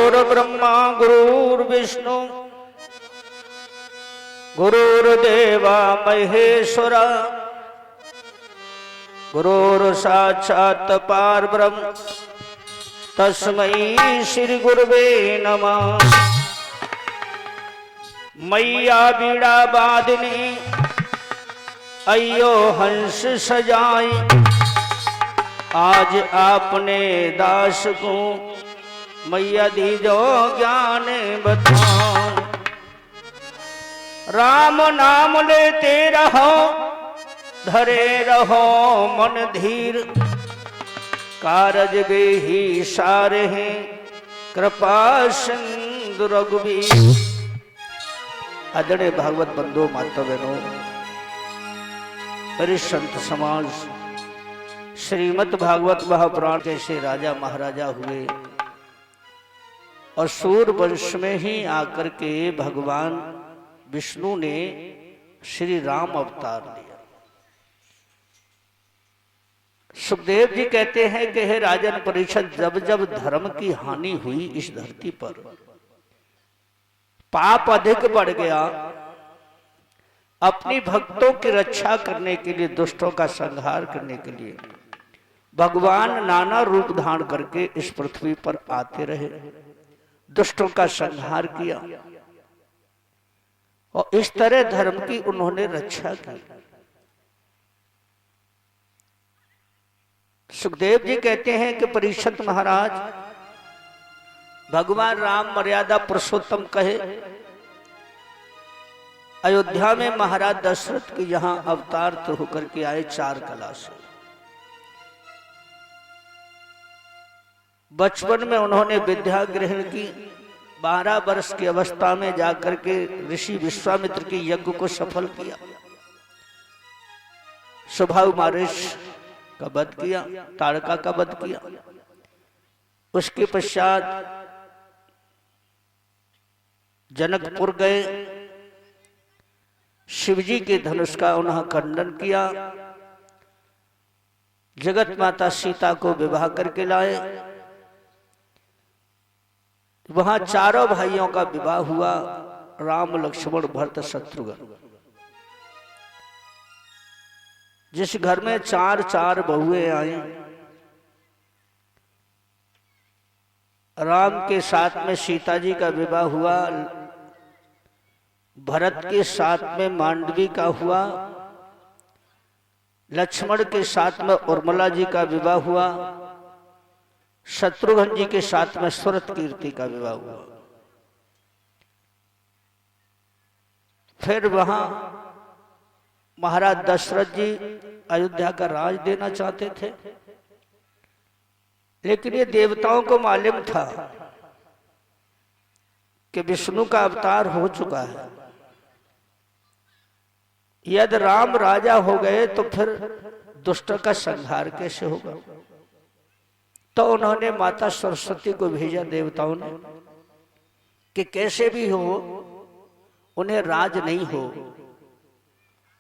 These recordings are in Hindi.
गुरुर्ब्रह्मा गुरुर्विष्णु गुरुर्देवा महेश्वरा गुरुर्साक्षात् परब्रह्म तस्मै श्री गुरुवे नमः। मैया बीड़ा बादनी अयो हंस सजाई, आज आपने दास को मैया दीजो ज्ञान बताओ। राम नाम लेते रहो धरे रहो मन धीर, कारज वे ही सारे हैं कृपा सिंधु रघुवीर। आदरणीय भागवत बंधु माता बहनों, मेरे संत समाज, श्रीमद् भागवत महापुराण जैसे राजा महाराजा हुए और सूर वंश में ही आकर के भगवान विष्णु ने श्री राम अवतार लिया। सुखदेव जी कहते हैं कि हे राजन परीक्षित, जब जब धर्म की हानि हुई इस धरती पर, पाप अधिक बढ़ गया, अपनी भक्तों की रक्षा करने के लिए, दुष्टों का संहार करने के लिए भगवान नाना रूप धारण करके इस पृथ्वी पर आते रहे, दुष्टों का संहार किया और इस तरह धर्म की उन्होंने रक्षा की। सुखदेव जी कहते हैं कि परीक्षित महाराज, भगवान राम मर्यादा पुरुषोत्तम कहे, अयोध्या में महाराज दशरथ के यहां अवतार तो होकर के आए 4 कला से। बचपन में उन्होंने विद्या ग्रहण की, 12 वर्ष की अवस्था में जाकर के ऋषि विश्वामित्र के यज्ञ को सफल किया, स्वभाव मारिश का वध किया, ताड़का का वध किया। उसके पश्चात जनकपुर गए, शिवजी के धनुष का उन्होंने खंडन किया, जगत माता सीता को विवाह करके लाए। वहां चारों भाइयों का विवाह हुआ, राम लक्ष्मण भरत शत्रुघ्न। जिस घर में 4 बहुएं आई, राम के साथ में सीता जी का विवाह हुआ, भरत के साथ में मांडवी का हुआ, लक्ष्मण के साथ में उर्मिला जी का विवाह हुआ, शत्रुघ्न जी के साथ में सुरत कीर्ति का विवाह हुआ। फिर वहां महाराज दशरथ जी अयोध्या का राज देना चाहते थे, लेकिन ये देवताओं को मालूम था कि विष्णु का अवतार हो चुका है, यदि राम राजा हो गए तो फिर दुष्ट का संहार कैसे होगा। तो उन्होंने माता सरस्वती को भेजा देवताओं ने कि कैसे भी हो उन्हें राज नहीं हो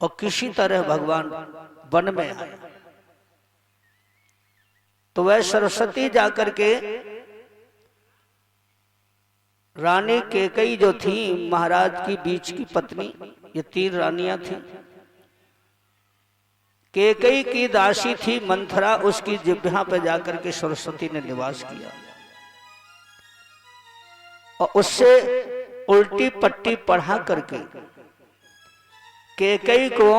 और किसी तरह भगवान वन में आए। तो वह सरस्वती जाकर के रानी कैकेयी जो थी, महाराज की बीच की पत्नी, ये 3 रानियां थी। कैकेयी की दासी थी मंथरा, उसकी जिह्वा पर जाकर के सरस्वती ने निवास किया और उससे उल्टी पट्टी पढ़ा करके कैकेयी को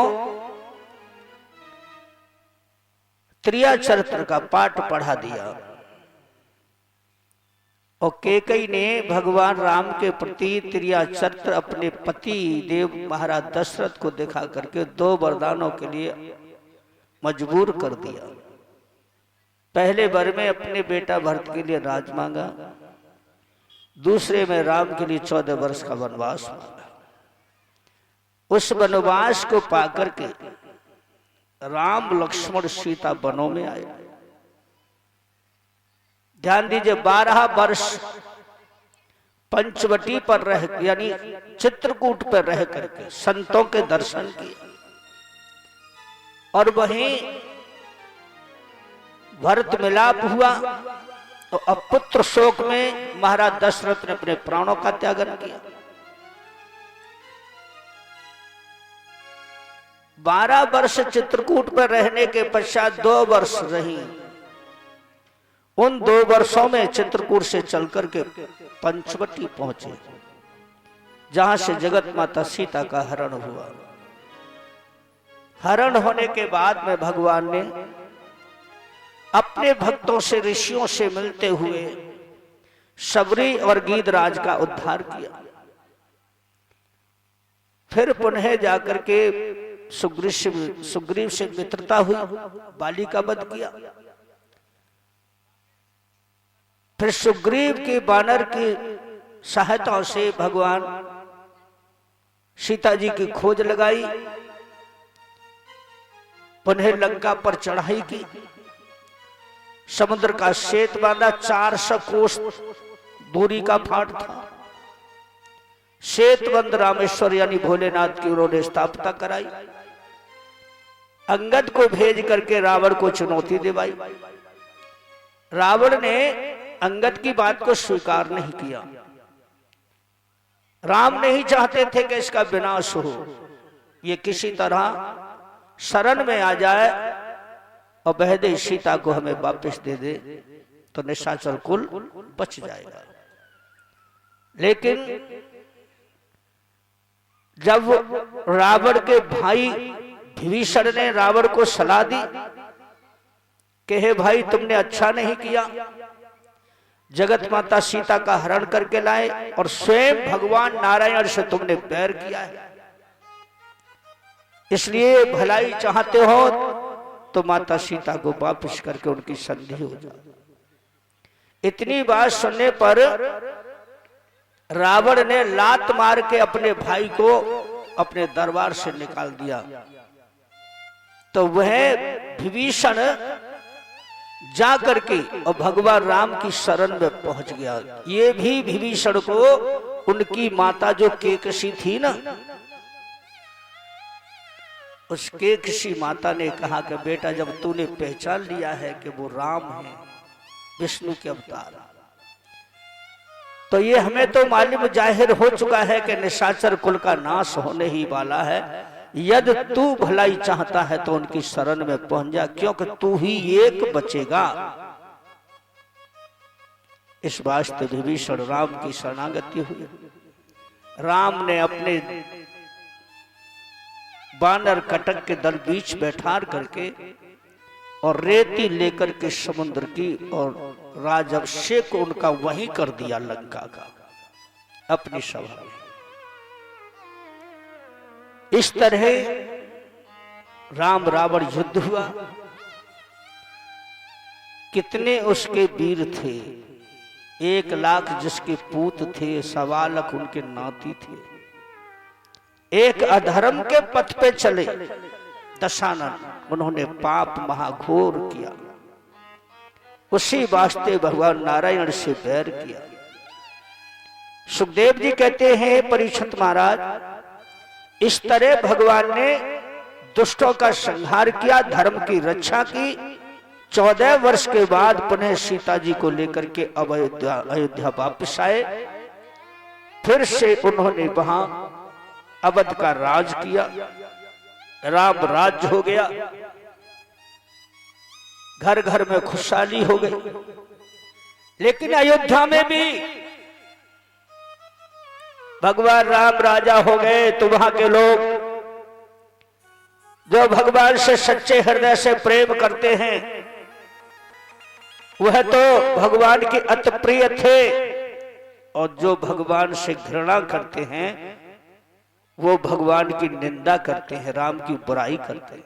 त्रिया चरित्र का पाठ पढ़ा दिया। और कैकेयी ने भगवान राम के प्रति त्रिया चरित्र अपने पति देव महाराज दशरथ को दिखा करके 2 वरदानों के लिए मजबूर कर दिया। पहले वर में अपने बेटा भरत के लिए राज मांगा, दूसरे में राम के लिए 14 वर्ष का वनवास मांगा। उस वनवास को पाकर के राम लक्ष्मण सीता वनों में आए। ध्यान दीजिए, 12 वर्ष पंचवटी पर रह, यानी चित्रकूट पर रह करके संतों के दर्शन किए और वहीं भरत मिलाप हुआ, तो अपुत्र शोक में महाराज दशरथ ने अपने प्राणों का त्यागन किया। 12 वर्ष चित्रकूट पर रहने के पश्चात 2 वर्ष रही। उन 2 वर्षों में चित्रकूट से चलकर के पंचवटी पहुंचे, जहां से जगत माता सीता का हरण हुआ। हरण होने के बाद में भगवान ने अपने भक्तों से, ऋषियों से मिलते हुए शबरी और गीधराज का उद्धार किया। फिर पुनः जाकर के सुग्रीव से मित्रता हुई, बाली का वध किया। फिर सुग्रीव की वानर की सहायता से भगवान सीता जी की खोज लगाई, पुनः लंका पर चढ़ाई की, समुद्र का सेतु बांधा। 400 कोस दूरी का फाट था। सेतुबंद रामेश्वर यानी भोलेनाथ की उन्होंने स्थापना कराई। अंगद को भेज करके रावण को चुनौती दिवाई। रावण ने अंगद की बात को स्वीकार नहीं किया। राम नहीं चाहते थे कि इसका विनाश हो, ये किसी तरह शरण में आ जाए और बह दे, सीता को हमें वापस दे दे तो निशाचर कुल बच जाएगा। लेकिन जब रावण के भाई विभीषण ने रावण को सलाह दी कि हे भाई, तुमने अच्छा नहीं किया, जगत माता सीता का हरण करके लाए और स्वयं भगवान नारायण से तुमने बैर किया है, इसलिए भलाई चाहते हो तो माता सीता को वापस करके उनकी संधि हो जाए। इतनी बात सुनने पर रावण ने लात मार के अपने भाई को अपने दरबार से निकाल दिया। तो वह विभीषण जा करके और भगवान राम की शरण में पहुंच गया। ये भी विभीषण को उनकी माता जो केकसी थी ना, उस केकसी माता ने कहा कि बेटा, जब तूने पहचान लिया है कि वो राम है, विष्णु के अवतार, तो ये हमें तो मालूम जाहिर हो चुका है कि निशाचर कुल का नाश होने ही वाला है। यदि तू भलाई चाहता है तो उनकी शरण में पहुंच जा, क्योंकि तू ही एक बचेगा। इस वास्ते विभीषण राम की शरणागति हुई। राम ने अपने बानर कटक के दल बीच बैठा करके और रेती लेकर के समुद्र की और राजअभिषेक उनका वहीं कर दिया, लंका का, अपनी सभा में। इस तरह राम रावण युद्ध हुआ। कितने उसके वीर थे, 1 लाख जिसके पूत थे, 1.25 लाख उनके नाती थे। एक अधर्म के पथ पे चले दशानन, उन्होंने पाप महाघोर किया। उसी वास्ते भगवान नारायण से बैर किया। सुखदेव जी कहते हैं, परीक्षित महाराज, इस तरह भगवान ने दुष्टों का संहार किया, धर्म की रक्षा की। 14 वर्ष के बाद पुनः सीता जी को लेकर के अयोध्या वापस आए। फिर से उन्होंने वहां अवध का राज किया, राम राज्य हो गया, घर घर में खुशहाली हो गई। लेकिन अयोध्या में भी भगवान राम राजा हो गए तो वहां के लोग जो भगवान से सच्चे हृदय से प्रेम करते हैं, वह तो भगवान के अति प्रिय थे, और जो भगवान से घृणा करते हैं वो भगवान की निंदा करते हैं, राम की बुराई करते हैं।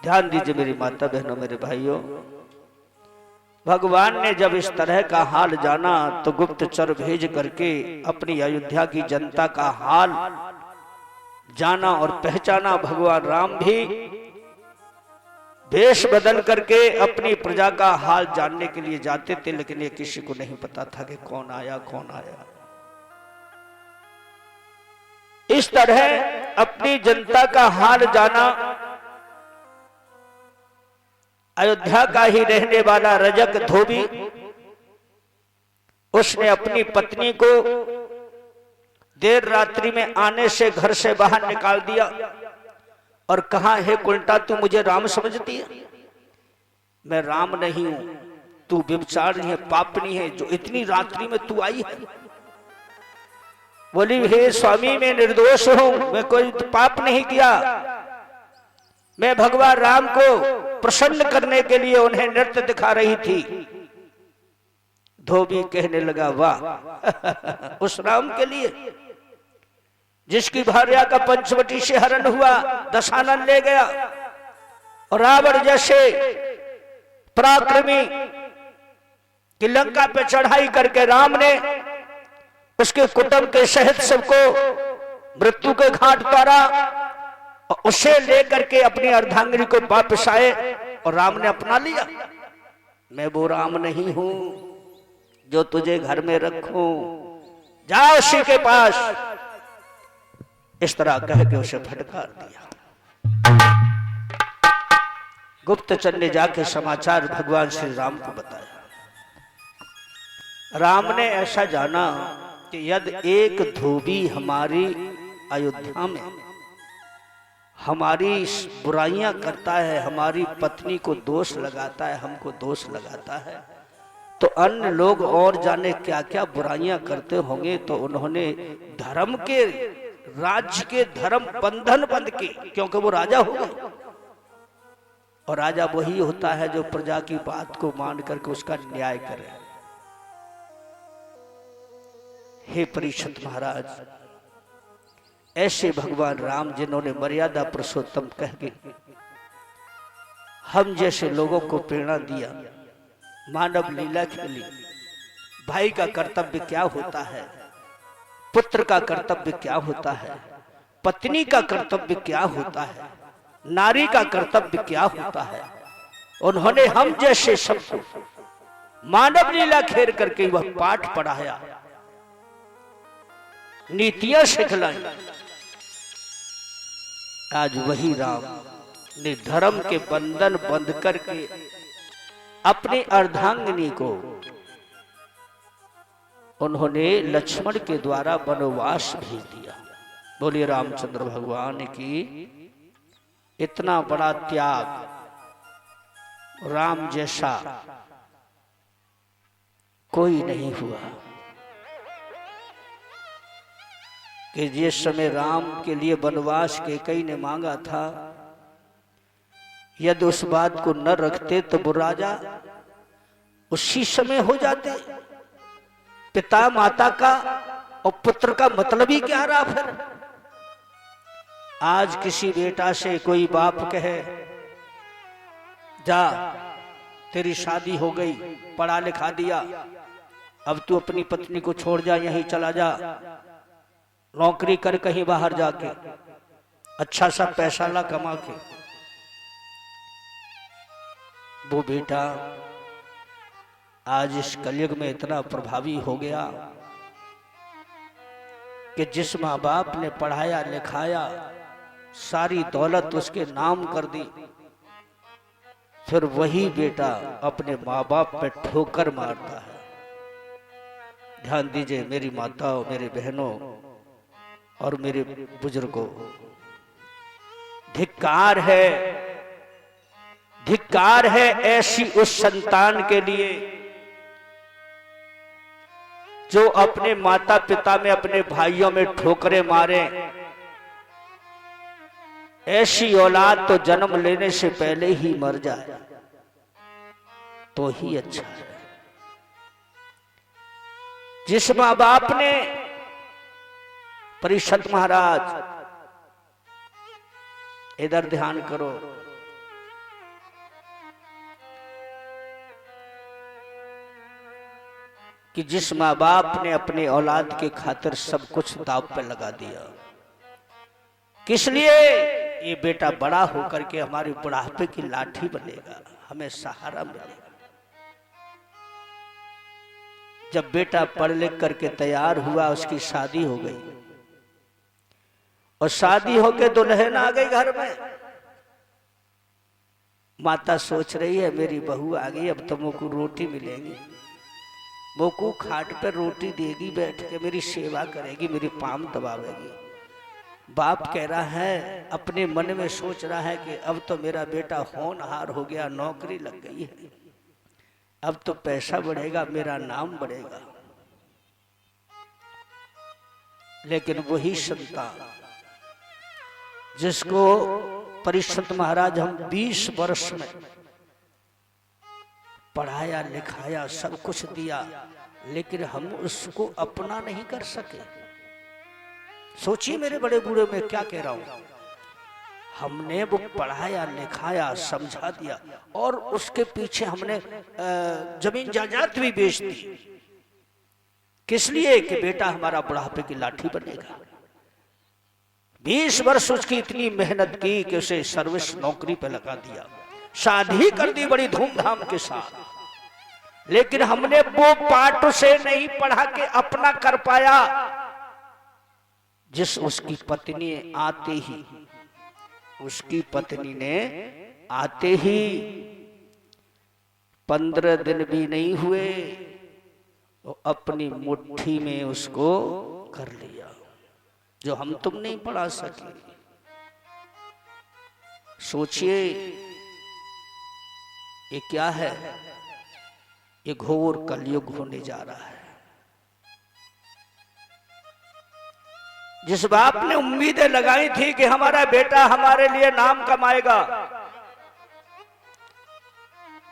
ध्यान दीजिए मेरी माता बहनों, मेरे भाइयों, भगवान ने जब इस तरह का हाल जाना तो गुप्तचर भेज करके अपनी अयोध्या की जनता का हाल जाना और पहचाना। भगवान राम भी वेश बदल करके अपनी प्रजा का हाल जानने के लिए जाते थे, लेकिन ये किसी को नहीं पता था कि कौन आया कौन आया। इस तरह अपनी जनता का हाल जाना अयोध्या का ही रहने वाला रजक धोबी, उसने अपनी पत्नी को देर रात्रि में आने से घर से बाहर निकाल दिया और कहा, हे कुंटा, तू मुझे राम समझती है? मैं राम नहीं हूं, तू व्यभिचारिणी है, पापनी है, जो इतनी रात्रि में तू आई है। बोली, हे स्वामी, मैं निर्दोष हूं, मैं कोई पाप नहीं किया, मैं भगवान राम को प्रसन्न करने के लिए उन्हें नृत्य दिखा रही थी। धोबी कहने लगा, वाह, उस राम के लिए जिसकी भार्या का पंचवटी से हरण हुआ, दशानन ले गया, और रावण जैसे पराक्रमी की लंका पे चढ़ाई करके राम ने उसके कुटुंब के सहित सबको मृत्यु के घाट उतारा, और उसे लेकर के अपनी अर्धांगिनी को वापस आए और राम ने अपना लिया। मैं वो राम नहीं हूं जो तुझे घर में रखूं, जा उसी के पास। इस तरह कह के उसे फटकार दिया। गुप्तचर ने जाके समाचार भगवान श्री राम को बताया। राम ने ऐसा जाना कि यदि एक धोबी हमारी अयोध्या में हमारी बुराइयां करता है, हमारी पत्नी को दोष लगाता है, हमको दोष लगाता है, तो अन्य लोग और जाने क्या क्या बुराइयां करते होंगे। तो उन्होंने धर्म के, राज्य के धर्म बंधन बंध के, क्योंकि वो राजा हो गए, और राजा वही होता है जो प्रजा की बात को मान करके उसका न्याय करे। हे परीक्षित महाराज, ऐसे भगवान राम जिन्होंने मर्यादा पुरुषोत्तम कह के हम जैसे लोगों को प्रेरणा दिया, मानव लीला खेली, भाई का कर्तव्य क्या होता है, पुत्र का कर्तव्य क्या होता है, पत्नी का कर्तव्य क्या होता है, नारी का कर्तव्य क्या होता है, उन्होंने हम जैसे सबको मानव लीला खेल करके वह पाठ पढ़ाया, नीतियां सिखलाई। आज वही राम ने धर्म के बंधन बंध करके अपनी अर्धांगिनी को उन्होंने लक्ष्मण के द्वारा वनवास भेज दिया। बोलिए रामचंद्र भगवान की। इतना बड़ा त्याग राम जैसा कोई नहीं हुआ कि जिस समय राम के लिए वनवास कैकेयी ने मांगा था, यदि उस बात को न रखते तो वो राजा उसी समय हो जाते। पिता माता का और पुत्र का मतलब ही क्या रहा फिर? आज किसी बेटा से कोई बाप कहे, जा तेरी शादी हो गई, पढ़ा लिखा दिया, अब तू अपनी पत्नी को छोड़ जा, यहीं चला जा, नौकरी कर कहीं बाहर जाके, अच्छा सा पैसा ला कमा के। वो बेटा आज इस कलयुग में इतना प्रभावी हो गया कि जिस माँ बाप ने पढ़ाया लिखाया, सारी दौलत उसके नाम कर दी, फिर वही बेटा अपने माँ बाप पे ठोकर मारता है। ध्यान दीजिए मेरी माताओं, मेरे बहनों और मेरे बुजुर्गों, धिक्कार है, धिक्कार है ऐसी उस संतान के लिए जो अपने माता पिता में, अपने भाइयों में ठोकरें मारे। ऐसी औलाद तो जन्म लेने से पहले ही मर जाए तो ही अच्छा है। जिस मां बाप ने, परीक्षित महाराज इधर ध्यान करो, कि जिस माँ बाप ने अपने औलाद के खातिर सब कुछ दांव पे लगा दिया, किस लिए? ये बेटा बड़ा होकर के हमारे बुढ़ापे की लाठी बनेगा, हमें सहारा मिलेगा। जब बेटा पढ़ लिख करके तैयार हुआ, उसकी शादी हो गई, और शादी होके दुल्हन आ गई घर में, माता सोच रही है मेरी बहू आ गई, अब तो मोको रोटी मिलेगी, मोको खाट पर रोटी देगी, बैठ के मेरी सेवा करेगी, मेरी पाँव दबावेगी। बाप कह रहा है, अपने मन में सोच रहा है कि अब तो मेरा बेटा होनहार हो गया, नौकरी लग गई है, अब तो पैसा बढ़ेगा, मेरा नाम बढ़ेगा। लेकिन वही संतान जिसको परीक्षित महाराज हम 20 वर्ष में पढ़ाया लिखाया सब कुछ दिया, लेकिन हम उसको अपना नहीं कर सके। सोचिए मेरे बड़े बूढ़े में क्या कह रहा हूं, हमने वो पढ़ाया लिखाया समझा दिया और उसके पीछे हमने जमीन जायदाद भी बेच दी, किस लिए कि बेटा हमारा बुढ़ापे की लाठी बनेगा। 20 वर्ष उसकी इतनी मेहनत की कि उसे सर्विस नौकरी पे लगा दिया, शादी कर दी बड़ी धूमधाम के साथ, लेकिन हमने वो पाठ उसे नहीं पढ़ा के अपना कर पाया। जिस उसकी पत्नी आते ही, उसकी पत्नी ने आते ही 15 दिन भी नहीं हुए तो अपनी मुट्ठी में उसको कर लिया, जो हम तुम नहीं पढ़ा सके। सोचिए ये क्या है, ये घोर कलयुग होने जा रहा है। जिस बाप ने उम्मीदें लगाई थी कि हमारा बेटा हमारे लिए नाम कमाएगा,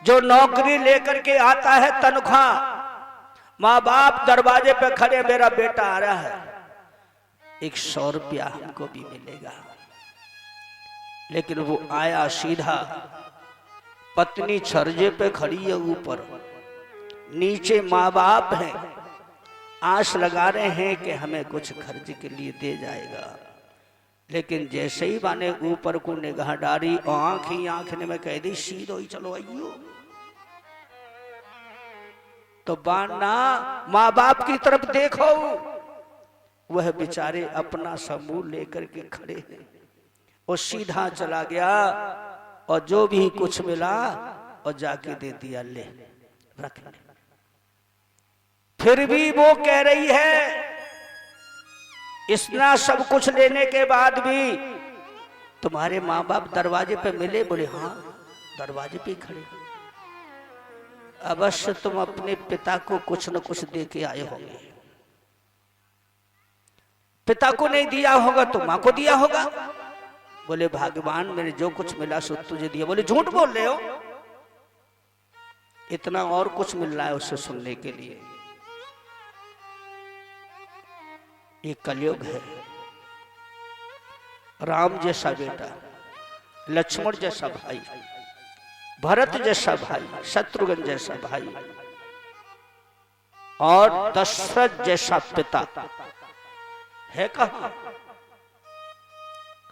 जो नौकरी लेकर के आता है तनख्वाह, माँ बाप दरवाजे पे खड़े, मेरा बेटा आ रहा है, 100 रुपया हमको भी मिलेगा, लेकिन वो आया सीधा, पत्नी छर्जे पे खड़ी है, ऊपर नीचे माँ बाप हैं, आस लगा रहे हैं कि हमें कुछ खर्च के लिए दे जाएगा, लेकिन जैसे ही बाने ऊपर को निगाह डारी, आंख ही आंख ने में कह दी सीधो ही चलो आइयो, तो बाना माँ बाप की तरफ देखो, वह बेचारे अपना समूह लेकर के खड़े हैं, वो सीधा चला गया और जो भी कुछ मिला और जाके दे दिया, ले रख ले। फिर भी वो कह रही है, इतना सब कुछ लेने के बाद भी तुम्हारे माँ बाप दरवाजे पे मिले? बोले हाँ दरवाजे पे खड़े। अवश्य तुम अपने पिता को कुछ न कुछ दे के आए होंगे, पिता को नहीं दिया होगा तो माँ को दिया होगा। बोले भगवान मैंने जो कुछ मिला सो तुझे दिया। बोले झूठ बोल रहे हो, इतना और कुछ मिल रहा है उससे सुनने के लिए। ये कलयुग है। राम जैसा बेटा, लक्ष्मण जैसा भाई, भरत जैसा भाई, शत्रुघ्न जैसा भाई और दशरथ जैसा पिता है कहां?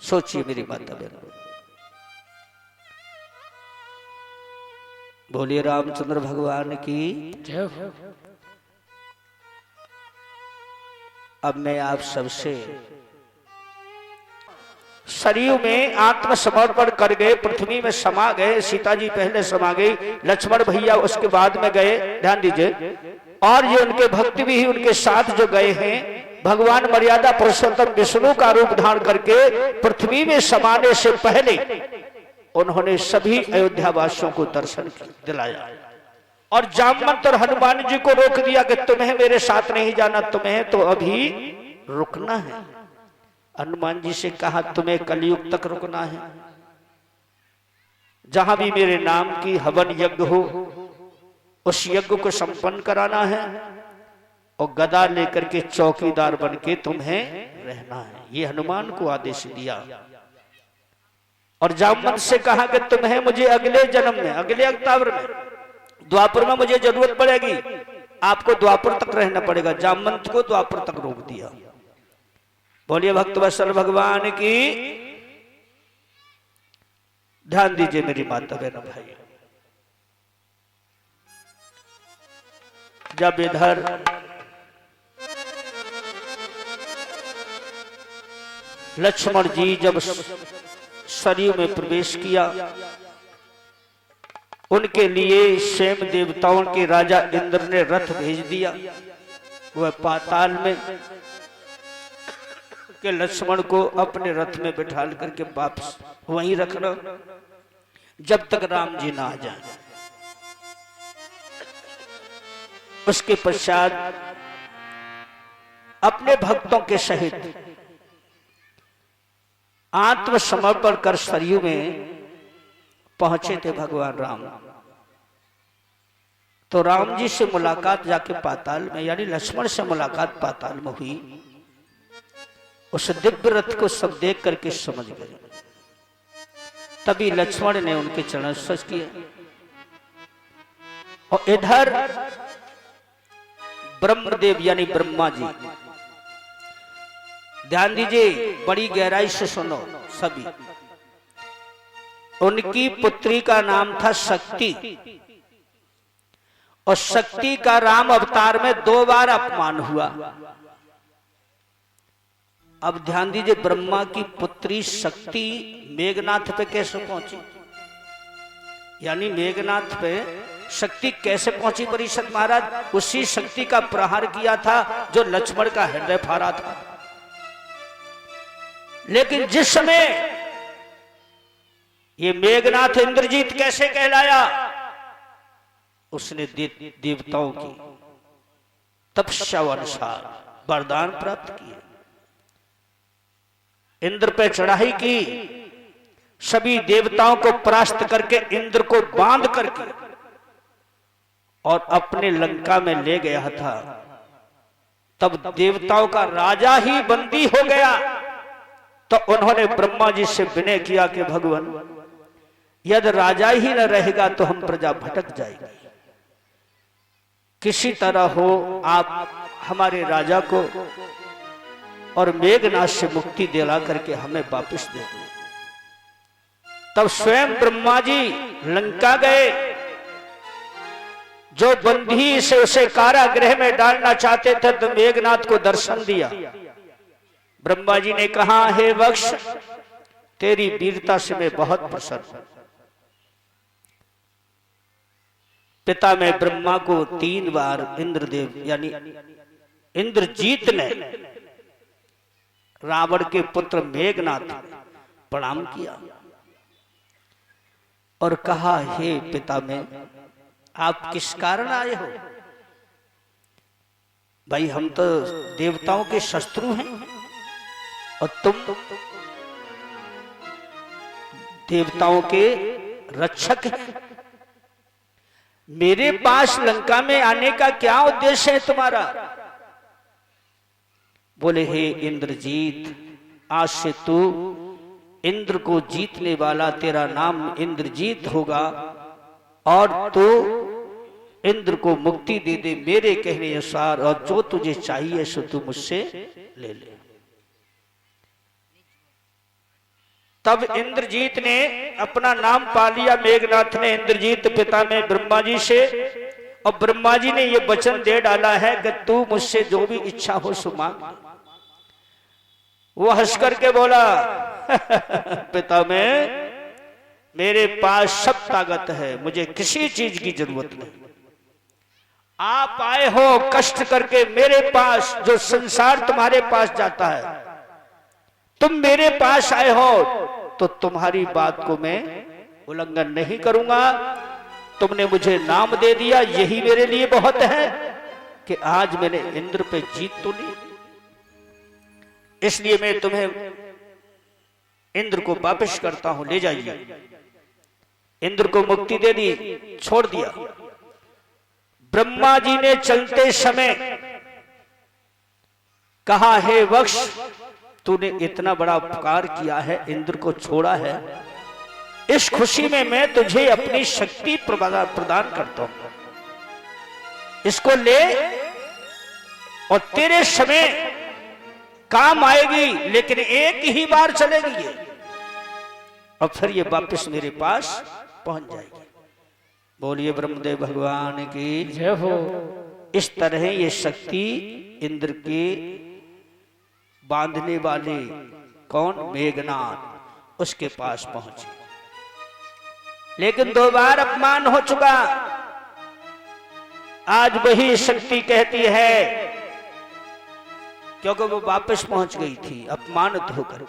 सोचिए मेरी माता बहन। बोलिए रामचंद्र भगवान की जय। अब मैं आप सबसे, सरयू में आत्मसमर्पण कर गए, पृथ्वी में समा गए, सीता जी पहले समा गई, लक्ष्मण भैया उसके बाद में गए, ध्यान दीजिए, और ये उनके भक्त भी ही उनके साथ जो गए हैं, भगवान मर्यादा पुरुषोत्तम विष्णु का रूप धारण करके पृथ्वी में समाने से पहले उन्होंने सभी अयोध्या वासियों को दर्शन दिलाया और जामवंत और हनुमान जी को रोक दिया कि तुम्हें मेरे साथ नहीं जाना, तुम्हें तो अभी रुकना है। हनुमान जी से कहा तुम्हें कलयुग तक रुकना है, जहां भी मेरे नाम की हवन यज्ञ हो उस यज्ञ को संपन्न कराना है और गदा लेकर के चौकीदार बन के तुम्हें रहना है। ये हनुमान को आदेश दिया और जामवंत से कहा कि तुम्हें मुझे अगले जन्म में, अगले अवतार में, द्वापर में मुझे जरूरत पड़ेगी, आपको द्वापर तक रहना पड़ेगा। जामवंत को द्वापर तक रोक दिया। बोलिए भक्तवत्सल भगवान की। ध्यान दीजिए मेरी माता बहनों भाई, जब इधर लक्ष्मण जी जब सरयू में प्रवेश किया उनके लिए स्वयं देवताओं के राजा इंद्र ने रथ भेज दिया। वह पाताल में के लक्ष्मण को अपने रथ में बिठा करके वापस वहीं रखना जब तक राम जी ना आ जाए। उसके पश्चात अपने भक्तों के सहित आत्मसमर्पण कर सरयू में पहुंचे थे भगवान राम। तो राम जी से मुलाकात जाके पाताल में, यानी लक्ष्मण से मुलाकात पाताल में हुई। उस दिव्य रथ को सब देख करके समझ गए। तभी लक्ष्मण ने उनके चरण स्पर्श किए। और इधर ब्रह्मदेव यानी ब्रह्मा जी, ध्यान दीजिए, बड़ी गहराई से सुनो सभी। उनकी पुत्री का नाम था शक्ति, और शक्ति का राम अवतार में 2 बार अपमान हुआ। अब ध्यान दीजिए, ब्रह्मा की पुत्री शक्ति मेघनाथ पे कैसे पहुंची, यानी मेघनाथ पे शक्ति कैसे पहुंची परीक्षित महाराज? उसी शक्ति का प्रहार किया था जो लक्ष्मण का हृदय फाड़ा था। लेकिन जिस समय ये मेघनाथ इंद्रजीत कैसे कहलाया, उसने देवताओं की तपस्या अनुसार वरदान प्राप्त किए, इंद्र पे चढ़ाई की, सभी देवताओं को परास्त करके इंद्र को बांध करके और अपने लंका में ले गया था। तब देवताओं का राजा ही बंदी हो गया। तो उन्होंने ब्रह्मा जी से विनय किया कि भगवान, यदि राजा ही न रहेगा तो हम प्रजा भटक जाएगी, किसी तरह हो आप हमारे राजा को और मेघनाथ से मुक्ति दिला करके हमें वापस दे दो। तब स्वयं ब्रह्मा जी लंका गए। जो बंदी से उसे कारागृह में डालना चाहते थे, तो मेघनाथ को दर्शन दिया। ब्रह्मा जी ने कहा, हे वक्ष, तेरी वीरता से मैं बहुत प्रसन्न हूं। पिता में ब्रह्मा को 3 बार इंद्रदेव यानी इंद्रजीत ने रावण के पुत्र मेघनाथ प्रणाम किया और कहा, हे पिता में, आप किस कारण आए हो? भाई हम तो देवताओं के शत्रु हैं और तुम देवताओं के रक्षक हैं। मेरे पास लंका में आने का क्या उद्देश्य है तुम्हारा? बोले, हे इंद्रजीत, आज से तू इंद्र को जीतने वाला, तेरा नाम इंद्रजीत होगा और तू इंद्र को मुक्ति दे दे मेरे कहने अनुसार, और जो तुझे चाहिए सो तू मुझसे ले ले। तब इंद्रजीत ने अपना नाम पा लिया। मेघनाथ ने इंद्रजीत पिता में ब्रह्मा जी से, और ब्रह्मा जी ने यह वचन दे डाला है कि तू मुझसे जो भी इच्छा हो सो मांग। वो हंस करके बोला, पिता में, मेरे पास सब ताकत है, मुझे किसी चीज की जरूरत नहीं। आप आए हो कष्ट करके मेरे पास, जो संसार तुम्हारे पास जाता है, तुम मेरे पास आए हो, तो तुम्हारी बात को मैं उल्लंघन नहीं करूंगा। तुमने मुझे नाम दे दिया, यही मेरे लिए बहुत है कि आज मैंने इंद्र पे जीत तो ली। इसलिए मैं तुम्हें इंद्र को वापस करता हूं, ले जाइए। इंद्र को मुक्ति दे दी, छोड़ दिया। ब्रह्मा जी ने चलते समय कहा, हे वक्ष, तूने इतना बड़ा उपकार किया है, इंद्र को छोड़ा है, इस खुशी में मैं तुझे अपनी शक्ति प्रदान करता हूं। इसको ले और तेरे समय काम आएगी, लेकिन एक ही बार चलेगी ये, और फिर ये वापस मेरे पास पहुंच जाएगी। बोलिए ब्रह्मदेव भगवान की जय हो। इस तरह ये शक्ति इंद्र के बांधने वाले कौन, मेघनाथ, उसके पास पहुंचे। लेकिन 2 बार अपमान हो चुका। आज वही शक्ति कहती है, क्योंकि वो वापस पहुंच गई थी अपमानित होकर।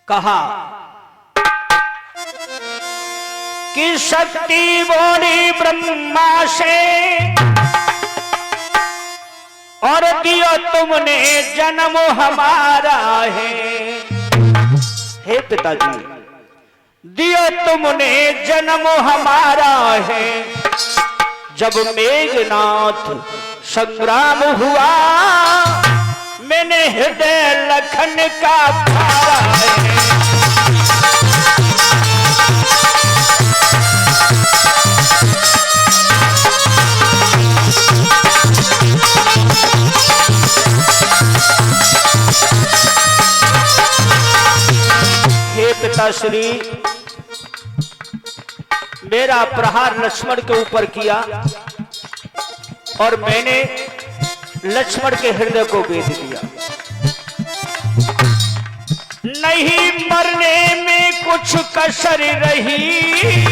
कहा कि शक्ति बोली ब्रह्मा से, और दियो तुमने जन्म हमारा है। हे पिताजी, दियो तुमने जन्म हमारा है। जब मेघनाथ संग्राम हुआ, मैंने हृदय लखन का फाड़ा है। हे पिताश्री, मेरा प्रहार लक्ष्मण के ऊपर किया और मैंने लक्ष्मण के हृदय को भेद दिया। नहीं मरने में कुछ कसर रही,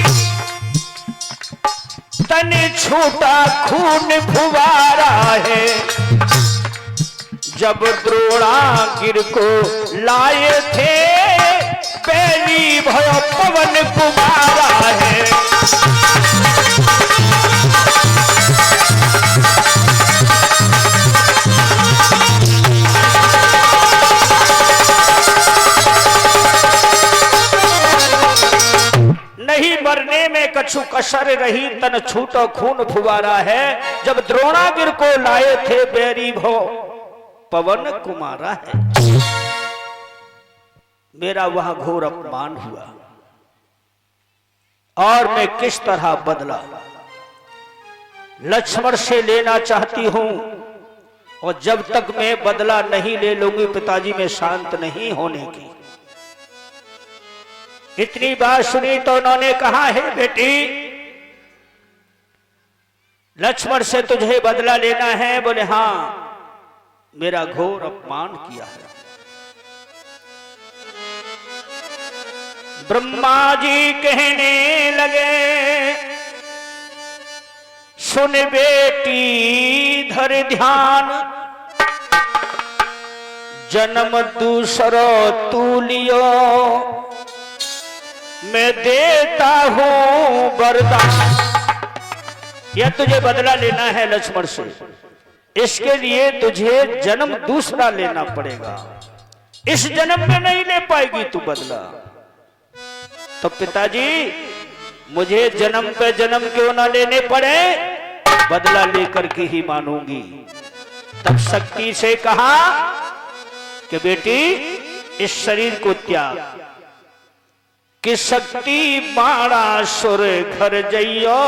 तन छूटा खून फुवारा है। जब द्रोणागिर को लाए थे, पहली भयो पवन कुमारा है। नहीं मरने में कछु कसर रही, तन छूटो खून फुवारा है। जब द्रोणागिर को लाए थे, बैरी भो पवन कुमारा है। मेरा वहां घोर अपमान हुआ और मैं किस तरह बदला लक्ष्मण से लेना चाहती हूं, और जब तक मैं बदला नहीं ले लूंगी पिताजी, मैं शांत नहीं होने की। इतनी बात सुनी तो उन्होंने कहा, है बेटी, लक्ष्मण से तुझे बदला लेना है? बोले हां, मेरा घोर अपमान किया है। ब्रह्मा जी कहने लगे, सुन बेटी धर ध्यान, जन्म दूसरो तू लियो, मैं देता हूं वरदान। यह तुझे बदला लेना है लक्ष्मण से, इसके लिए तुझे जन्म दूसरा लेना पड़ेगा। इस जन्म में नहीं ले पाएगी तू बदला। तो पिताजी, मुझे जन्म पे जन्म क्यों ना लेने पड़े, बदला लेकर के ही मानूंगी। तब शक्ति से कहा कि बेटी, इस शरीर को त्याग। कि शक्ति बाणासुर घर जइयो,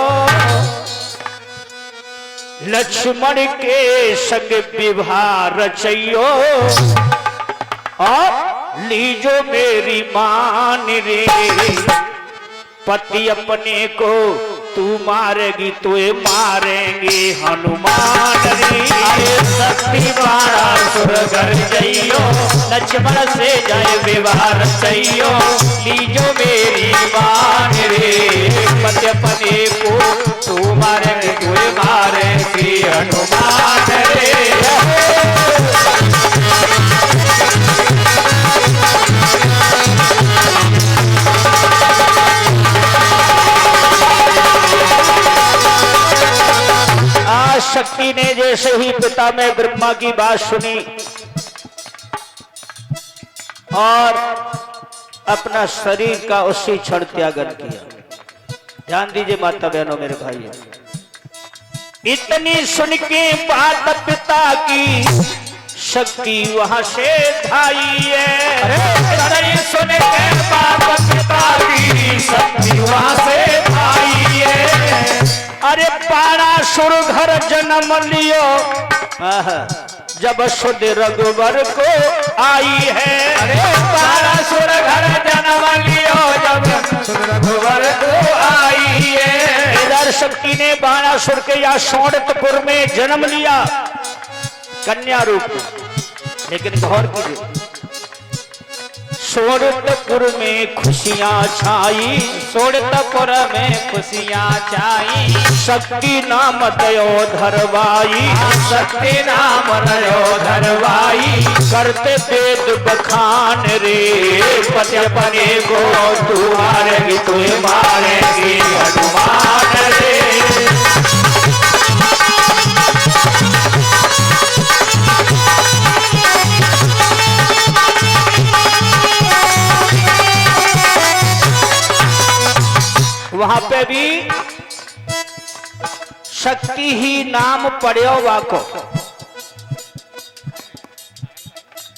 लक्ष्मण के संग विवाह रचइयो, और लीजो मेरी मान रे। पति अपने को तू मारेगी, तुए मारेंगे हनुमान रे। शक्ति बाणासुर घर जइयो, लक्ष्मण से जाए विवाह रचइयो, लीजो मेरी मान रे। पति अपने को तू मारेंगे, तुए मारेंगे हनुमान रे। शक्ति ने जैसे ही पिता में ब्रह्मा की बात सुनी और अपना शरीर का उसी क्षण त्यागन किया। ध्यान दीजिए माता बहनों, मेरे भाइयों, इतनी सुन के बात पिता की, शक्ति वहां से धाई है। अरे सुन के बात पिता की, शक्ति वहां से धाई है। अरे बाणासुर घर जन्म लियो, जब सुध रघुवर को आई है। अरे बाणासुर घर जन्म लियो, जब सुध रघुवर को आई है। इधर शक्ति ने बाणासुर के या सोनतपुर में जन्म लिया, कन्या रूप में। लेकिन गौर कीजिए, सोड़तपुर में खुशियां छाई, सोड़तपुर में खुशियां छाई, शक्ति नाम दयो धरवाई, शक्ति नाम दयो धरवाई, करते वेद बखान रे, पति अपने को तू मारेगी, तू मारेगी हनुमान रे। वहां पे भी शक्ति ही नाम पड़ो वाको।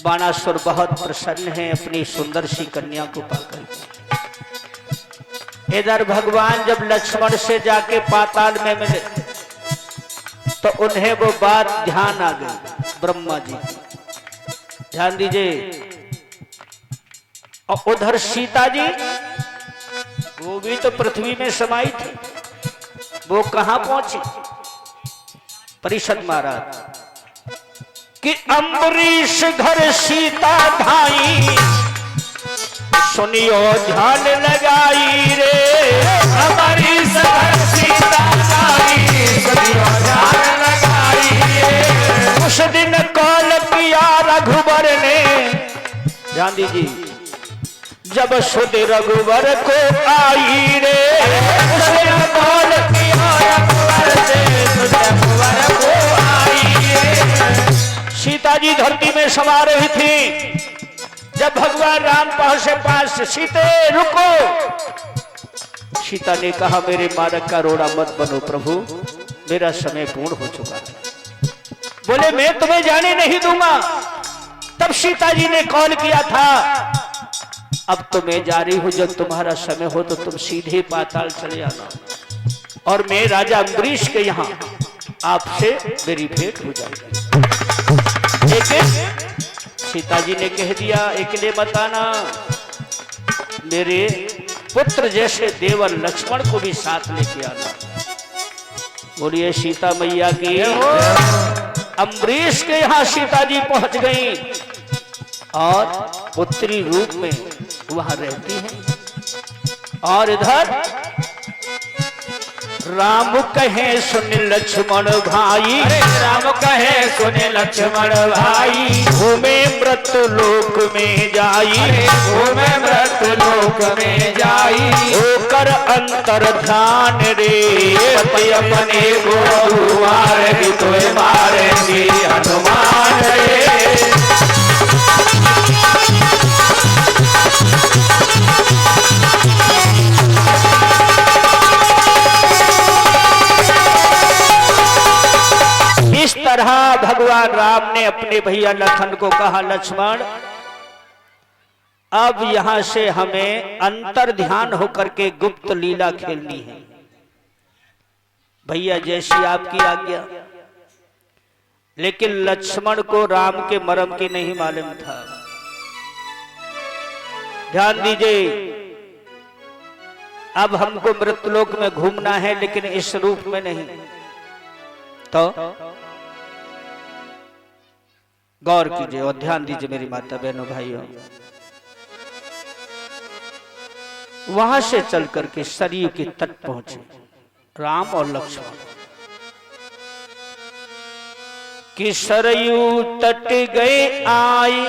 बाणासुर बहुत प्रसन्न है अपनी सुंदर सी कन्या को पाकर। इधर भगवान जब लक्ष्मण से जाके पाताल में मिले तो उन्हें वो बात ध्यान आ गई ब्रह्मा जी की। ध्यान दीजिए। और उधर सीता जी, वो भी तो पृथ्वी में समाई थी, वो कहां पहुंची? परिषद महाराज कि अम्बरीश घर सीता धाई, सुनियो ध्यान लगाई रे। अम्बरीश घर सीता धाई, सुनियो ध्यान लगाई रे। उस दिन कॉल किया रघुवर ने, ध्यान दीजिए, जब सुध रघुवर को आई रे। उसने कॉल किया रघुवर से, सुध रघुवर को आई रे। सीता जी धरती में समा रही थी। जब भगवान राम पहुंचे पास, सीते रुको। सीता ने कहा मेरे मार्ग का रोड़ा मत बनो प्रभु, मेरा समय पूर्ण हो चुका है। बोले मैं तुम्हें जाने नहीं दूंगा। तब सीता जी ने कॉल किया था, अब तो मैं जा रही हूं, जब तुम्हारा समय हो तो तुम सीधे पाताल चले आना और मैं राजा अम्बरीश के यहाँ आपसे मेरी भेंट हो जाएगी। लेकिन सीता जी ने कह दिया अकेले मत आना, मेरे पुत्र जैसे देवर लक्ष्मण को भी साथ लेके आना। बोलिए सीता मैया की। अम्बरीश के यहाँ सीता जी पहुंच गई और पुत्री रूप में वहां रहती हैं। और इधर राम कहे सुन लक्ष्मण भाई, राम कहे सुने लक्ष्मण भाई, घूमे मृत्यु लोक में जाई, घूमे मृत्यु लोक में जाई, होकर अंतर ध्यान रे। पति अपने को मारेगी, तो मारेगी हनुमान रे। इस तरह भगवान राम ने अपने भैया लखन को कहा, लक्ष्मण अब यहां से हमें अंतर ध्यान होकर के गुप्त लीला खेलनी है। भैया जैसी आपकी आज्ञा। लेकिन लक्ष्मण को राम के मर्म की नहीं मालूम था। ध्यान दीजिए, अब हमको मृत्युलोक में घूमना है, लेकिन इस रूप में नहीं। तो गौर कीजिए और ध्यान दीजिए मेरी माता बहनों भाइयों। वहां से चल करके सरयू के तट पहुंचे राम और लक्ष्मण। कि सरयू तट गए आई,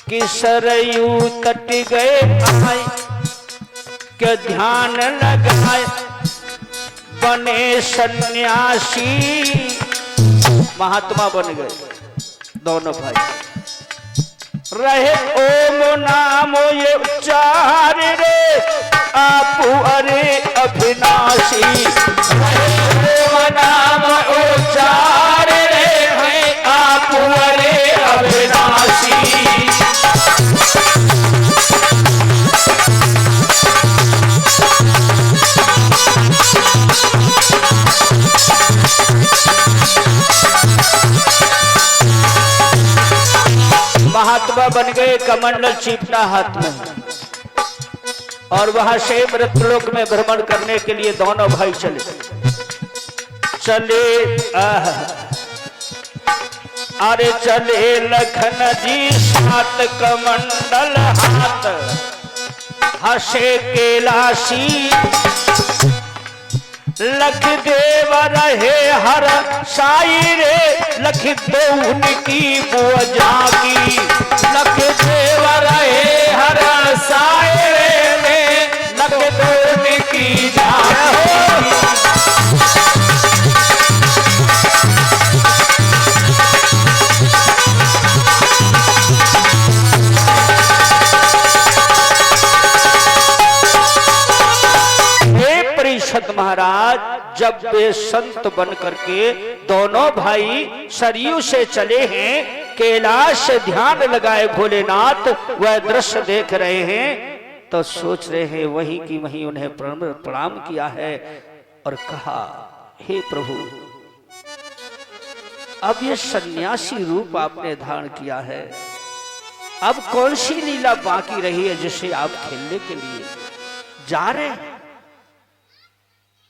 कि सरयू तट गए आई, के ध्यान लगाए बने सन्यासी। महात्मा बन गए दोनों भाई। रहे ओम नाम ये उच्चार रे, आपू अरे अविनाशी। रहे ओम नाम उच्चार रे, है आपू अरे अविनाशी। महात्मा बन गए, कमंडल चीपना हाथ में, और वहां से मृत्युलोक में भ्रमण करने के लिए दोनों भाई चले। चले अरे चले लखन जी सात कमंडल हाथ, हसे कैलाशी लख देव रहे हर साई रे, लख दौन की बुआ की, लख देव रहे हर साए रे, लख दौन की जाकी। महाराज जब वे संत बन करके दोनों भाई सरयू से चले हैं, कैलाश से ध्यान लगाए भोलेनाथ वह दृश्य देख रहे हैं, तो सोच रहे हैं वहीं की वहीं उन्हें प्रणाम किया है और कहा, हे प्रभु अब ये सन्यासी रूप आपने धारण किया है, अब कौन सी लीला बाकी रही है जिसे आप खेलने के लिए जा रहे हैं।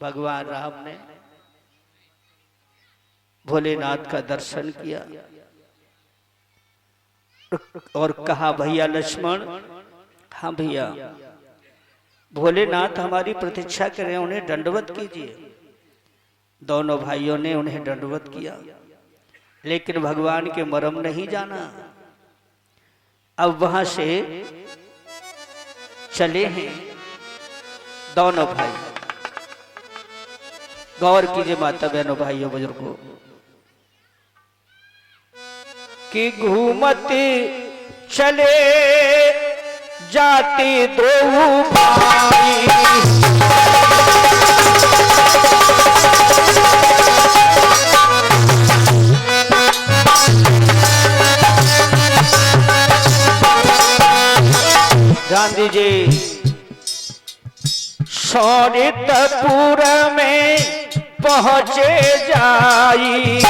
भगवान राम ने भोलेनाथ का दर्शन किया और कहा, भैया लक्ष्मण, हाँ भैया, भोलेनाथ हमारी प्रतीक्षा करें, उन्हें दंडवत कीजिए। दोनों भाइयों ने उन्हें दंडवत किया, लेकिन भगवान के मर्म नहीं जाना। अब वहां से चले हैं दोनों भाई। गौर कीजिए माता बहनों भाइयों बुजुर्गों कि घूमते चले जाते दो भाई, ध्यान दीजिए, शोणितपुर में पहुंचे जाई,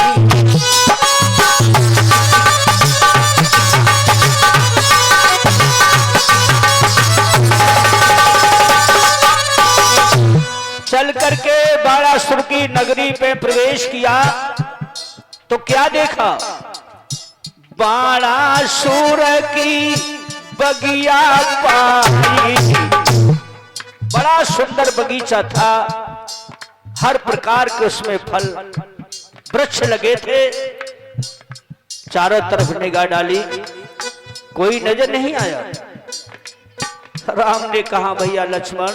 चल करके बाणासुर की नगरी पे प्रवेश किया तो क्या देखा, बाणासुर की बगिया पाई। बड़ा सुंदर बगीचा था, हर प्रकार के उसमें फल वृक्ष लगे थे। चारों तरफ निगाह डाली, कोई नजर नहीं आया। राम ने कहा, भैया लक्ष्मण,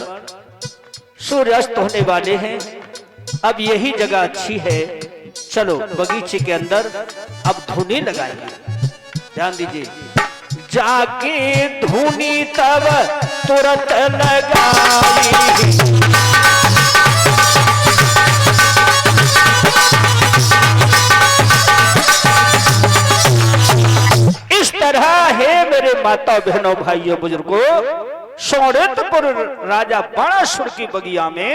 सूर्यास्त होने वाले हैं, अब यही जगह अच्छी है, चलो बगीचे के अंदर अब धुनी लगाएंगे। ध्यान दीजिए, जाके धुनी तब तुरंत लगाई, इस तरह है मेरे माता बहनों भाइयों बुजुर्गों, शोणितपुर राजा बाणासुर की बगिया में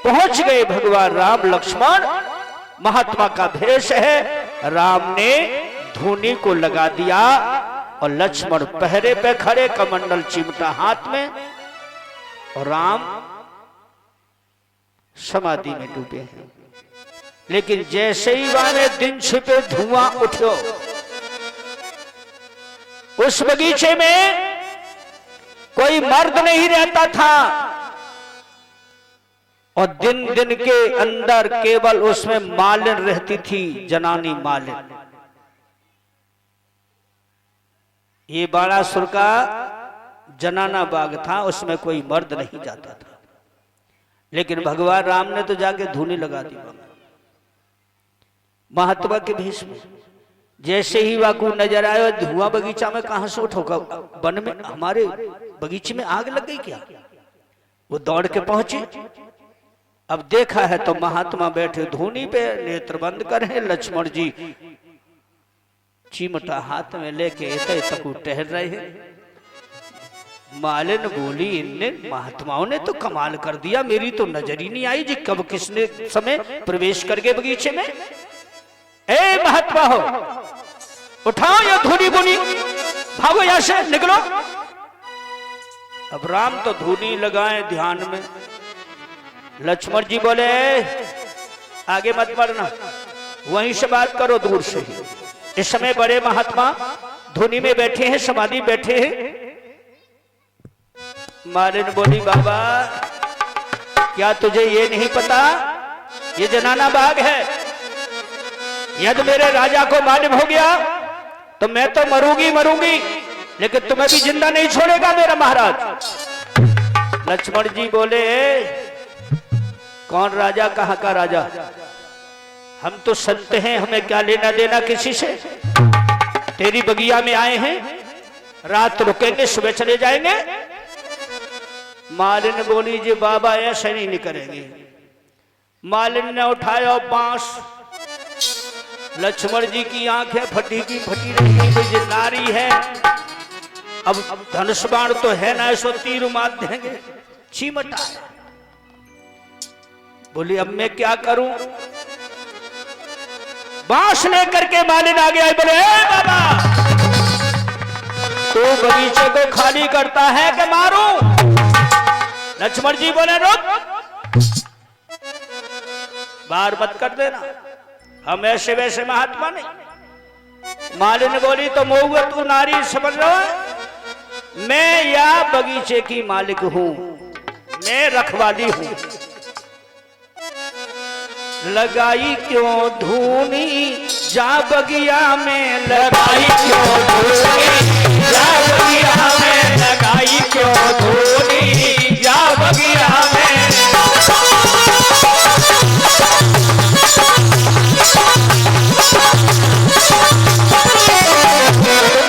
पहुंच गए भगवान राम लक्ष्मण। महात्मा का भेष है, राम ने धुनी को लगा दिया और लक्ष्मण पहरे पे खड़े, कमंडल चिमटा हाथ में, और राम समाधि में डूबे हैं। लेकिन जैसे ही वाने दिन छिपे धुआं उठो, उस बगीचे में कोई मर्द नहीं रहता था और दिन दिन के अंदर केवल उसमें मालिन रहती थी, जनानी मालिन। ये बाणासुर का जनाना बाग था, उसमें कोई मर्द नहीं जाता था। लेकिन भगवान राम ने तो जाके धुनी लगा दी महात्मा के भेष में। जैसे ही वाकू नजर आया, धुआं बगीचा में कहां से उठोगा, वन में हमारे बगीचे में आग लग गई क्या। वो दौड़ के पहुंचे, अब देखा है तो महात्मा बैठे धुनी पे, नेत्र बंद करे, लक्ष्मण जी चिमटा हाथ में लेके इतने तक टहल रहे हैं। मालिन बोली, इनने महात्माओं ने तो कमाल कर दिया, मेरी तो नजर ही नहीं आई जी, कब किसने समय प्रवेश कर गए बगीचे में। ए महात्मा हो, उठाओ या धुनी बुनी, भागो यहां से, निकलो। अब राम तो धुनी लगाए ध्यान में। लक्ष्मण जी बोले, आगे मत बढ़ना, वहीं से बात करो, दूर से ही। इस समय बड़े महात्मा धुनी में बैठे हैं, समाधि बैठे हैं। मालिन बोली, बाबा क्या तुझे ये नहीं पता ये जनाना बाग है, यदि मेरे राजा को मालूम हो गया तो मैं तो मरूंगी मरूंगी, लेकिन तुम्हें भी जिंदा नहीं छोड़ेगा मेरा महाराज। लक्ष्मण जी बोले, कौन राजा, कहां का राजा? हम तो संत हैं, हमें क्या लेना देना किसी से। तेरी बगिया में आए हैं, रात रुकेंगे, सुबह चले जाएंगे। मालिन बोली, जी बाबा ऐसे नहीं करेंगे। मालिन ने उठाया बांस, लक्ष्मण जी की आंखें फटी की फटी रही, नारी है, अब धनुष बाण तो है ना, ऐसो तीर मार देंगे, चीमटा। बोली अब मैं क्या करूं? बांस लेकर के मालिन आ गया, बोले बाबा तू बगीचे को खाली करता है कि मारूं? लक्ष्मण जी बोले रुक, बार मत कर देना, हम ऐसे वैसे महात्मा नहीं। मालिन बोली, तो मऊआ तू नारी समझ रहा है, मैं या बगीचे की मालिक हूं, मैं रखवाली हूं। लगाई क्यों धूनी जा बगिया में, लगाई क्यों धूनी जा बगिया में, लगाई क्यों धूनी जा बगिया में।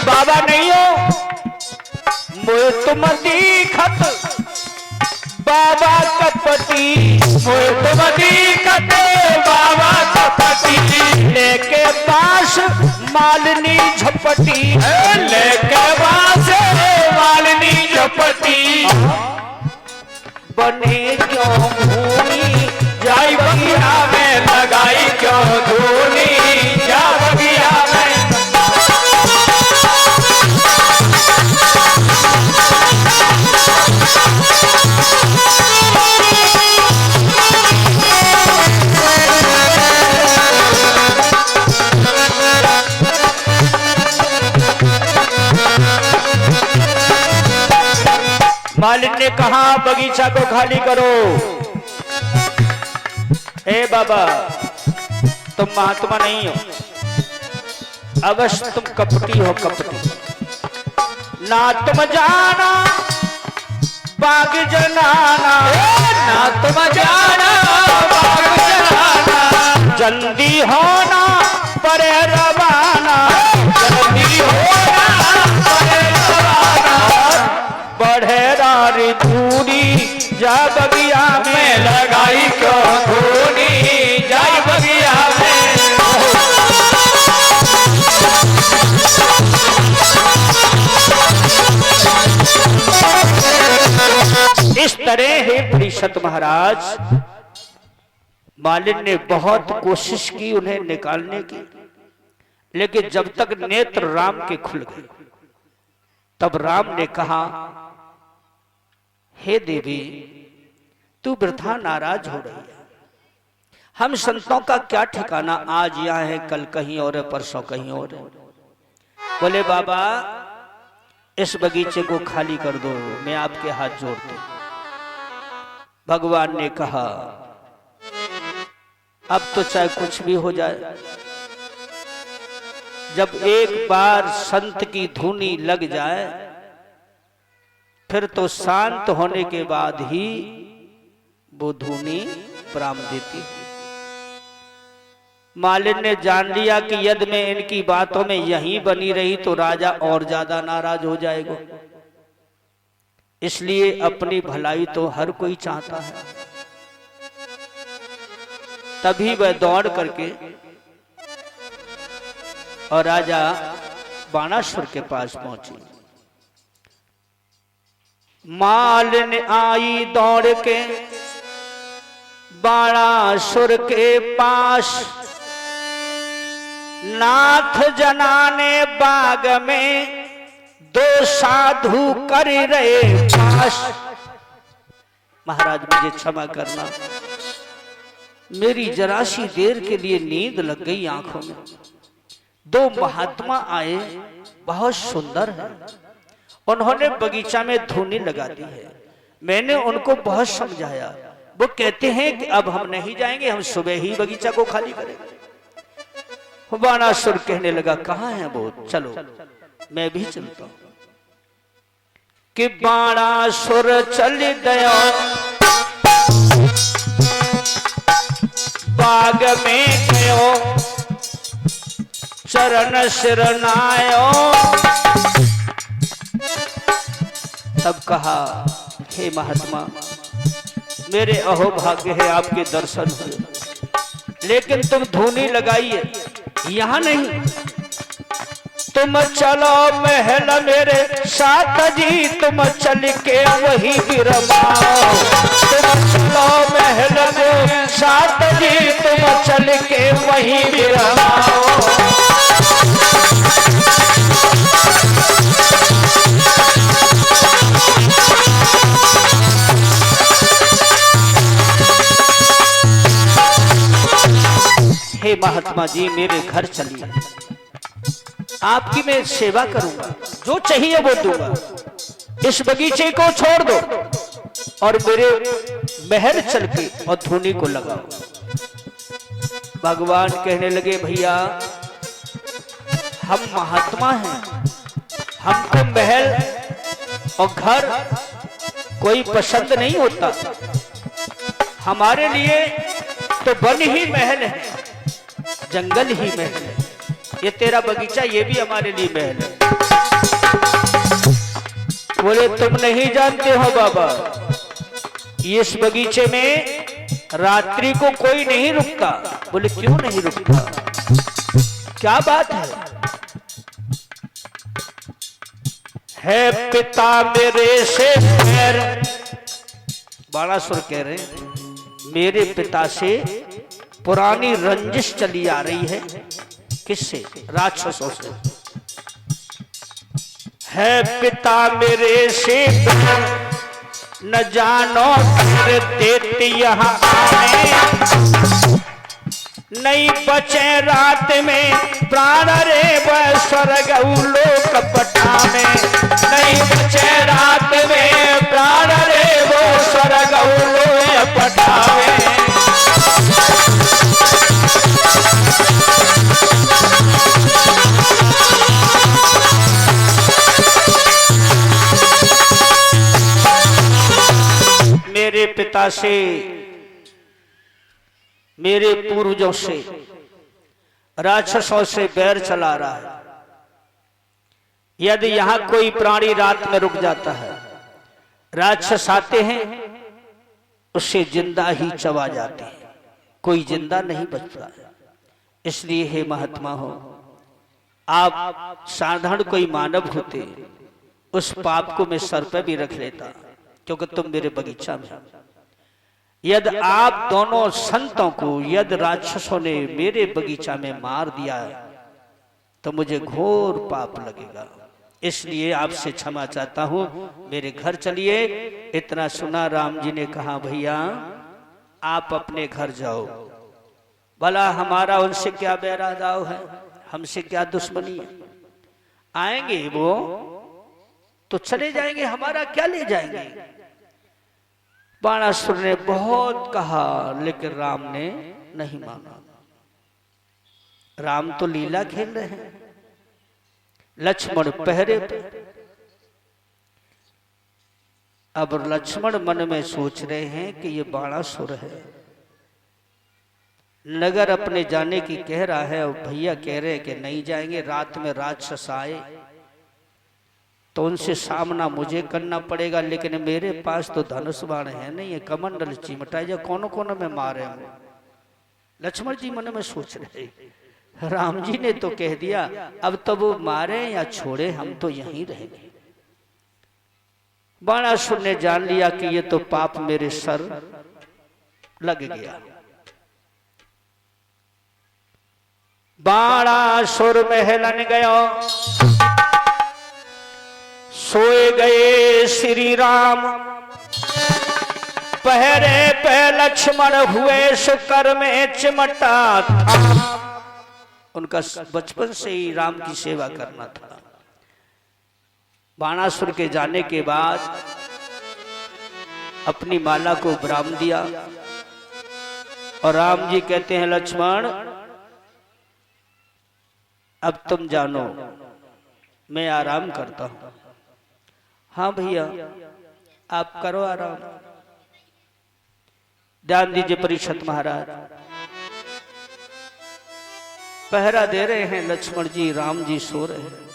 बाबा नहीं हो मोए तुम दीखत, बाबा कपटी मोए तुम दीखत, बाबा कपटी। लेके पास मालिनी झपटी, लेके पास मालिनी झपटी। बने क्यों भूमि जाई बगिया में, लगाई क्यों धूनी जा बगिया में। मालिक ने कहा बगीचा को खाली करो। हे बाबा तुम महात्मा नहीं हो, अवश्य तुम कपटी हो, कपटी। ना तुम जाना बाग जनाना, ना तुम जाना बाग जनाना। जल्दी होना परे रवाना, जल्दी होना परे रवाना। बढ़े रारी धूनी जा बगिया में, लगाई क्यों धूनी जा बगिया में। इस तरह है परीक्षित महाराज, मालिन ने बहुत कोशिश की उन्हें निकालने की, लेकिन जब तक नेत्र राम के खुल गए तब राम ने कहा, हे देवी तू वृथा नाराज हो रही है, हम संतों का क्या ठिकाना, आज यहाँ है कल कहीं और है, परसों कहीं और है। बोले बाबा इस बगीचे को खाली कर दो, मैं आपके हाथ जोड़ती हूं। भगवान ने कहा अब तो चाहे कुछ भी हो जाए, जब एक बार संत की धुनी लग जाए फिर तो शांत होने के बाद ही वो धुनी प्राम देती है। मालिन ने जान लिया कि यदि मैं इनकी बातों में यहीं बनी रही तो राजा और ज्यादा नाराज हो जाएगा, इसलिए अपनी भलाई तो हर कोई चाहता है। तभी वह दौड़ करके और राजा बाणासुर के पास पहुंची। मालिन आई दौड़ के बाणासुर के पास, नाथ जनाने बाग में दो साधु कर रहे पास। महाराज मुझे क्षमा करना, मेरी जरा सी देर के लिए नींद लग गई आंखों में। दो महात्मा आए, बहुत सुंदर है। उन्होंने बगीचा में धूनी लगा दी है। मैंने उनको बहुत समझाया। वो कहते हैं कि अब हम नहीं जाएंगे, हम सुबह ही बगीचा को खाली करेंगे। बाणासुर कहने लगा, कहाँ है वो, चलो मैं भी चलता हूं। कि बाणासुर चल गया बाग में गयो, चरण सिरनायो। तब कहा, हे महात्मा, मेरे अहोभाग्य है आपके दर्शन हुए, लेकिन तुम धूनी लगाइए, यहां नहीं। तुम चलो महल मेरे साथ जी, तुम चल के वही विरमाओ। तुम चलो महल मेरे साथ जी, तुम चल के वही विरमाओ। हे महात्मा जी, मेरे घर चलिए, आपकी मैं सेवा करूंगा, जो चाहिए वो दूंगा। इस बगीचे को छोड़ दो और मेरे महल चल के और धूनी को लगाओ। भगवान कहने लगे, भैया हम महात्मा हैं, हमको महल और घर कोई पसंद नहीं होता। हमारे लिए तो वन ही महल है, जंगल ही महल है। ये तेरा बगीचा, ये भी हमारे लिए महल है। बोले, तुम नहीं जानते हो बाबा, इस बगीचे में रात्रि को कोई नहीं रुकता। बोले, क्यों नहीं रुकता, क्या बात है पिता मेरे से बैर। बाणासुर कह रहे, मेरे पिता से पुरानी रंजिश चली आ रही है। किससे? राक्षसों से। है पिता मेरे से न जानो कर देते यहाँ आए। नहीं बचे रात में प्राण रे वह स्वर्ग लोक पटावे। नहीं बचे रात में प्राण रे वो स्वर्ग लोक पटावे। मेरे पिता से, मेरे पूर्वजों से, राक्षसों से बैर चला रहा है। यदि यहां कोई प्राणी रात में रुक जाता है, राक्षस आते हैं, उससे जिंदा ही चबा जाते हैं, कोई जिंदा नहीं बचता है। इसलिए हे महात्मा हो, आप साधारण कोई मानव होते, उस पाप को मैं सर पे भी रख लेता, क्योंकि तुम मेरे बगीचा में। यदि आप दोनों संतों को यदि राक्षसों ने मेरे बगीचा में मार दिया तो मुझे घोर पाप लगेगा। इसलिए आपसे क्षमा चाहता हूं, मेरे घर चलिए। इतना सुना राम जी ने कहा, भैया आप अपने घर जाओ, भला हमारा उनसे क्या बैरादाव है, हमसे क्या दुश्मनी है। आएंगे वो तो चले जाएंगे, हमारा क्या ले जाएंगे। बाणासुर ने बहुत कहा, लेकिन राम ने नहीं माना। राम तो लीला खेल रहे हैं, लक्ष्मण पहरे पे। अब लक्ष्मण मन में सोच रहे हैं कि ये बाणासुर है, नगर अपने जाने की कह रहा है और भैया कह रहे हैं कि नहीं जाएंगे। रात में राक्षस आए तो उनसे सामना मुझे करना पड़ेगा, लेकिन मेरे पास तो धनुष बाण है नहीं, है कमंडल चिमटा जा कौन कौन में मारे हम। लक्ष्मण जी मन में सोच रहे, राम जी ने तो कह दिया, अब तो वो मारे या छोड़े, हम तो यहीं रहेंगे। बाणासुर ने जान लिया कि ये तो पाप मेरे सर लग गया। बाणासुर महलन गयो, सोए गए श्री राम। पहरे पे लक्ष्मण हुए शिकर में चिमटा था। उनका बचपन से ही राम की सेवा करना था। बाणासुर के जाने के बाद अपनी माला को विराम दिया और राम जी कहते हैं लक्ष्मण अब तुम जानो, मैं आराम करता हूं। हाँ भैया आप करो आराम। ध्यान दीजिए परीक्षित महाराज, पहरा दे रहे हैं लक्ष्मण जी, राम जी सो रहे हैं।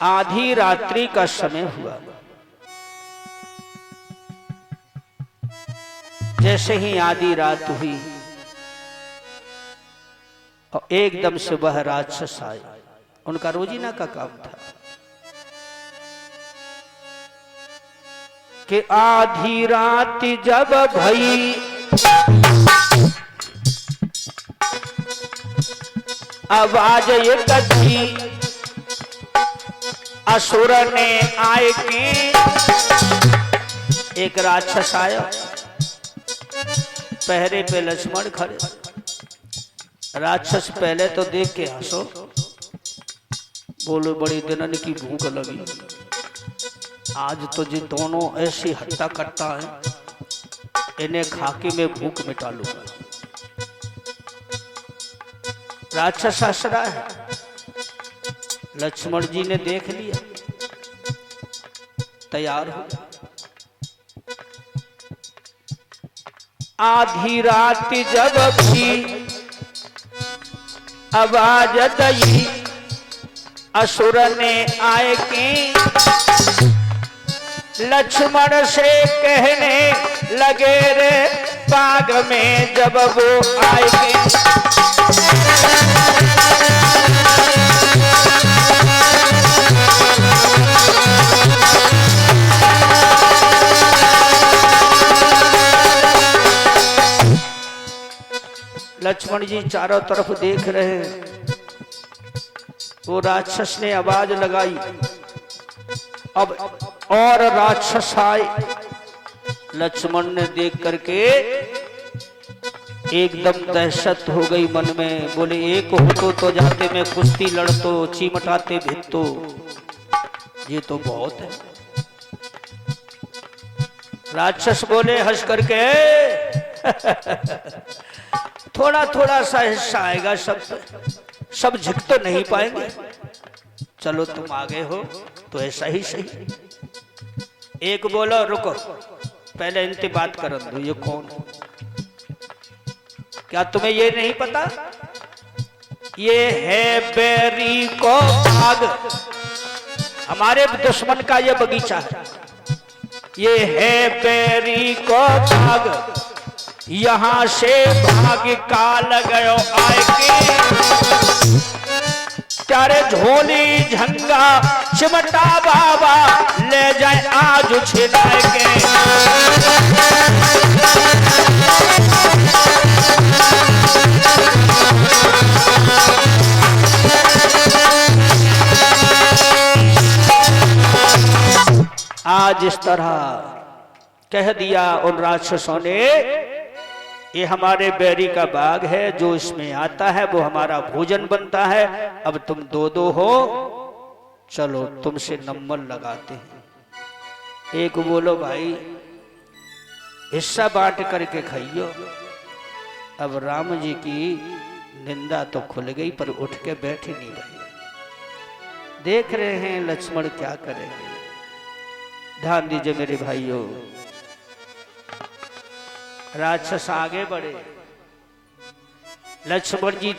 आधी रात्रि का समय हुआ। जैसे ही आधी रात हुई और एकदम से वह राक्षस आए। उनका रोजीना का काम था कि आधी रात जब भई आवाज ये कथी, असुर ने आए के एक राक्षस आया। पहरे पे लक्ष्मण खड़े। राक्षस पहले तो देख के हंसो, बोलो बड़ी दिनन की भूख लगी, आज तो जी दोनों ऐसी हत्या करता है, इन्हें खाके में भूख मिटा लूंगा। राक्षस हंस रहा है। लक्ष्मण जी ने देख लिया, तैयार हो। आधी रात जब भी आवाज दई, असुर ने आए के लक्ष्मण से कहने लगे रे, बाग में जब वो आए के लक्ष्मण जी चारों तरफ देख रहे हैं। वो राक्षस ने आवाज लगाई, अब और राक्षस आए। लक्ष्मण ने देख करके एकदम दहशत हो गई मन में। बोले एक हो तो जाते मैं कुश्ती लड़तो, चिमटाते भित्तो, ये तो बहुत है। राक्षस बोले हंस करके थोड़ा थोड़ा सा हिस्सा आएगा, सब झुक तो नहीं पाएंगे। चलो तुम आगे हो तो ऐसा ही सही। एक बोलो रुको, पहले इनसे बात कर दो, ये कौन है? क्या तुम्हें ये नहीं पता? ये है बैरी को बाग, हमारे दुश्मन का ये बगीचा है। ये है बैरी को बाग, यहां से भाग काल गयो आए के, चारे झोली झंगा चिमटा बाबा ले जाए आज छिड़ाए के। आज इस तरह कह दिया उन राक्षसों ने, ये हमारे बैरी का बाग है, जो इसमें आता है वो हमारा भोजन बनता है। अब तुम दो दो हो, चलो तुमसे नंबर लगाते हैं। एक बोलो भाई हिस्सा बांट करके खाइयो। अब राम जी की निंदा तो खुल गई, पर उठ के बैठे नहीं भाई। देख रहे हैं लक्ष्मण क्या करेंगे। ध्यान दीजिए मेरे भाइयों, राक्षस आगे बढ़े। लक्ष्मण जी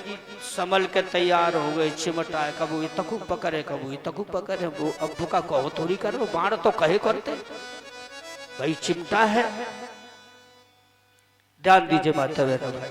संभल के तैयार हो गए, चिमटाए, कबू ये तकू पकड़े, कबू ये तकू पकड़े। वो अब्बू का कहो थोड़ी कर, बाण तो कहे करते भाई, चिमटा है। ध्यान दीजिए माता बहनों भाई,